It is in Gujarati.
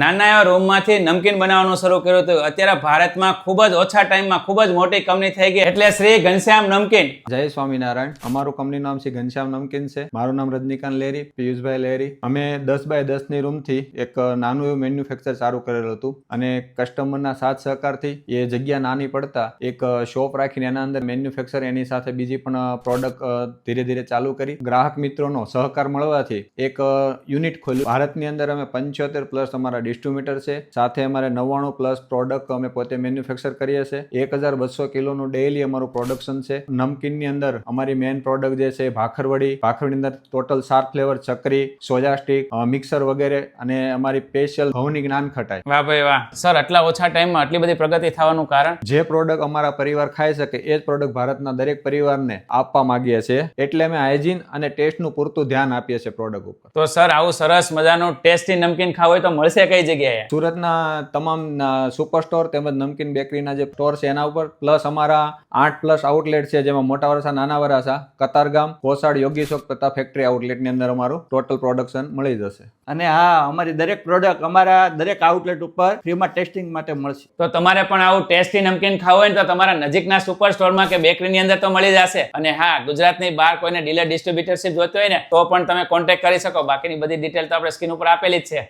નાના એવા રૂમમાંથી નમકીન બનાવવાનું શરૂ કર્યું હતું. અત્યારે ભારતમાં ખૂબ જ ઓછા ટાઈમમાં ખૂબ જ મોટી કંપની થઈ ગઈ, એટલે શ્રી ઘનશ્યામ નમકીન. જય સ્વામિનારાયણ. અમારું કંપનીનું નામ શ્રી ઘનશ્યામ નમકીન છે. મારું નામ રજનીકાંત લેરી, પિયુષભાઈ લેરી. અમે 10x10 ની રૂમથી એક નાનું એવું મેન્યુફેક્ચર ચાલુ કરેલું હતું અને કસ્ટમરના સાથ સહકારથી એ જગ્યા નાની પડતા એક શોપ રાખીને એના અંદર મેન્યુફેક્ચર એની સાથે બીજી પણ પ્રોડક્ટ ધીરે ધીરે ચાલુ કરી. ગ્રાહક મિત્રોનો સહકાર મળવાથી એક યુનિટ ખોલ્યું. ભારતની અંદર અમે 75+ અમારા ડિસ્ટ્રીબ્યુટર છે, સાથે અમારે 99+ પ્રોડક્ટ અમે પોતે મેન્યુફેક્ચર કરીએ છીએ. 1200 કિલોનું ડેઈલી અમારું પ્રોડક્શન છે. નમકીનની અંદર અમારી મેઇન પ્રોડક્ટ જે છે ભાખરવડી. ભાખરવડી અંદર ટોટલ 7 ફ્લેવર, ચકરી, સોજા સ્ટીક, મિક્સર વગેરે અને અમારી સ્પેશિયલ ઘઉંની જ્ઞાન ખટાઈ. વાહ ભાઈ વાહ સર, આટલા ઓછા ટાઈમમાં આટલી બધી પ્રગતિ થવાનું કારણ? જે પ્રોડક્ટ અમારા પરિવાર ખાઈ શકે એ જ પ્રોડક્ટ ભારતના દરેક પરિવારને આપવા માંગીએ છીએ, એટલે અમે હાઇજીન અને ટેસ્ટનું પૂરતું ધ્યાન આપીએ છીએ પ્રોડક્ટ ઉપર. તો સર, આવું સરસ મજાનું ટેસ્ટી નમકીન ખાવું હોય તો મળશે કઈ જગ્યાએ? સુરતના તમામ સુપર સ્ટોર તેમજ નમકીન બેકરીના જે સ્ટોર છે એના ઉપર, પ્લસ અમારા 8+ આઉટલેટ છે, જેમાં મોટા વરાછા, નાના વરાછા, કતારગામ, કોસાડ, યોગી ચોક તથા ફેક્ટરી આઉટલેટની અંદર અમારું ટોટલ પ્રોડક્શન મળી જશે. અને હા, અમારી દરેક પ્રોડક્ટ અમારા દરેક આઉટલેટ ઉપર ફ્રીમાં ટેસ્ટિંગ માટે મળશે. તો તમારે પણ આવું ટેસ્ટી નમકીન ખાવું હોય ને તો તમારા નજીકના સુપર સ્ટોરમાં કે બેકરીની અંદર તો મળી જશે. અને હા, ગુજરાતની બહાર કોઈને ડીલર ડિસ્ટ્રીબ્યુટરશિપ જોતી હોય ને તો પણ તમે કોન્ટેક્ટ કરી શકો. બાકીની બધી ડિટેલ તો આપણે સ્ક્રીન ઉપર આપેલી જ છે.